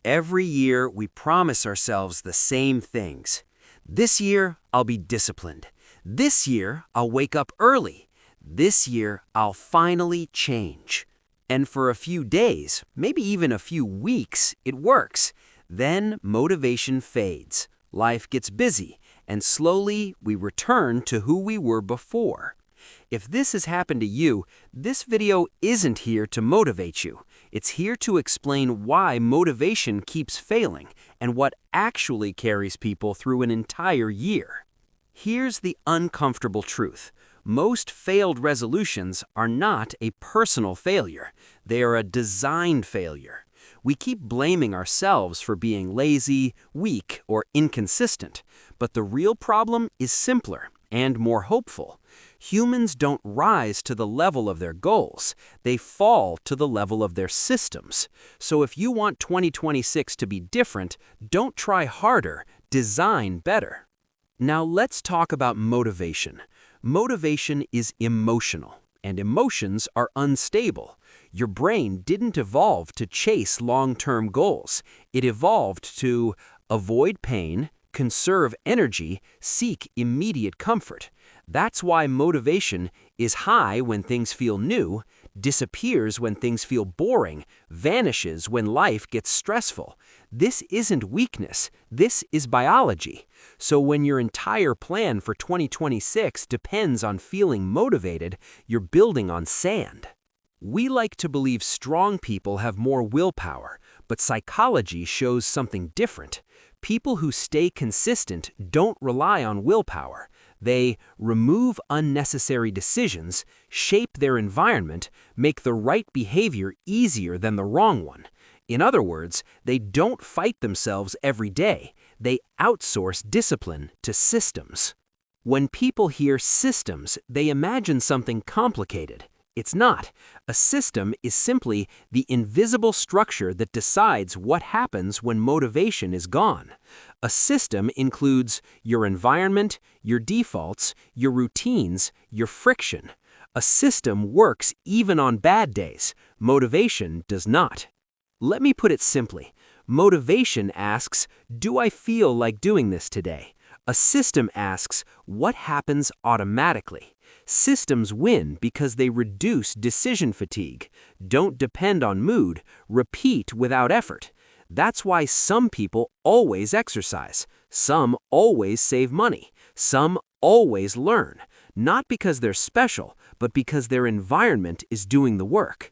Every year, we promise ourselves the same things. This year, I'll be disciplined. This year, I'll wake up early. This year, I'll finally change. And for a few days, maybe even a few weeks, it works. Then motivation fades. Life gets busy, and slowly we return to who we were before. If this has happened to you, this video isn't here to motivate you. It's here to explain why motivation keeps failing and what actually carries people through an entire year. Here's the uncomfortable truth. Most failed resolutions are not a personal failure. They are a design failure. We keep blaming ourselves for being lazy, weak, or inconsistent. But the real problem is simpler and more hopeful. Humans don't rise to the level of their goals. They fall to the level of their systems. So if you want 2026 to be different, don't try harder, design better. Now let's talk about motivation. Motivation is emotional, and emotions are unstable. Your brain didn't evolve to chase long-term goals. It evolved to avoid pain, conserve energy, seek immediate comfort. That's why motivation is high when things feel new, disappears when things feel boring, vanishes when life gets stressful. This isn't weakness, this is biology. So when your entire plan for 2026 depends on feeling motivated, you're building on sand. We like to believe strong people have more willpower, but psychology shows something different. People who stay consistent don't rely on willpower. They remove unnecessary decisions, shape their environment, make the right behavior easier than the wrong one. In other words, they don't fight themselves every day. They outsource discipline to systems. When people hear systems, they imagine something complicated. It's not. A system is simply the invisible structure that decides what happens when motivation is gone. A system includes your environment, your defaults, your routines, your friction. A system works even on bad days. Motivation does not. Let me put it simply. Motivation asks, do I feel like doing this today? A system asks, what happens automatically? Systems win because they reduce decision fatigue, don't depend on mood, repeat without effort. That's why some people always exercise, some always save money, some always learn, not because they're special, but because their environment is doing the work.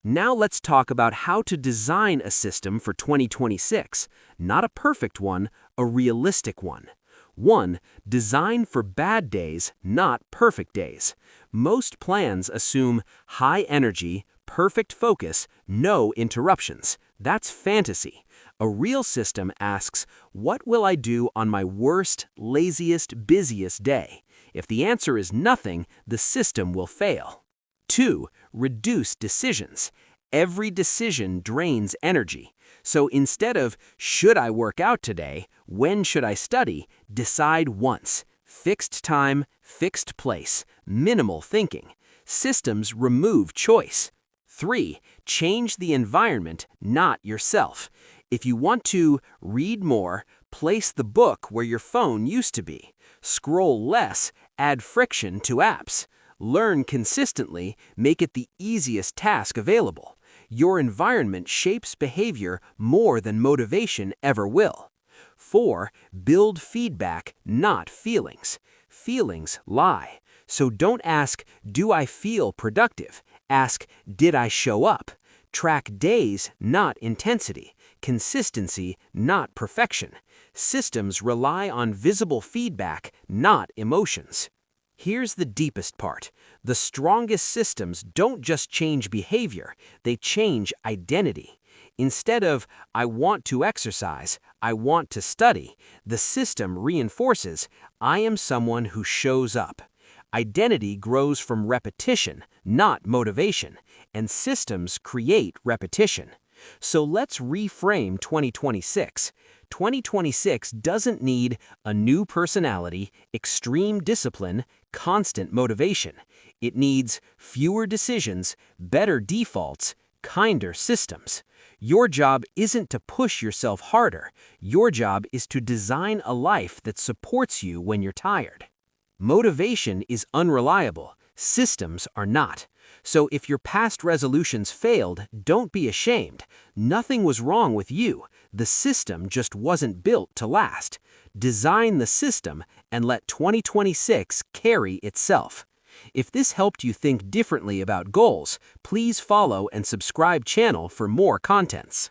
Now let's talk about how to design a system for 2026, not a perfect one, a realistic one. 1. Design for bad days, not perfect days. Most plans assume high energy, perfect focus, no interruptions. That's fantasy. A real system asks, what will I do on my worst, laziest, busiest day? If the answer is nothing, the system will fail. 2. Reduce decisions. Every decision drains energy. So instead of, should I work out today? When should I study? Decide once. Fixed time, fixed place, minimal thinking. Systems remove choice. 3. Change the environment, not yourself. If you want to read more, place the book where your phone used to be. Scroll less, add friction to apps. Learn consistently, make it the easiest task available. Your environment shapes behavior more than motivation ever will. 4. Build feedback, not feelings. Feelings lie. So don't ask, do I feel productive? Ask, did I show up? Track days, not intensity. Consistency, not perfection. Systems rely on visible feedback, not emotions. Here's the deepest part. The strongest systems don't just change behavior, they change identity. Instead of, I want to exercise, I want to study, the system reinforces, I am someone who shows up. Identity grows from repetition, not motivation, and systems create repetition. So let's reframe 2026. 2026 doesn't need a new personality, extreme discipline, constant motivation. It needs fewer decisions, better defaults, kinder systems. Your job isn't to push yourself harder. Your job is to design a life that supports you when you're tired. Motivation is unreliable. Systems are not. So if your past resolutions failed, don't be ashamed. Nothing was wrong with you. The system just wasn't built to last. Design the system and let 2026 carry itself. If this helped you think differently about goals, please follow and subscribe channel for more contents.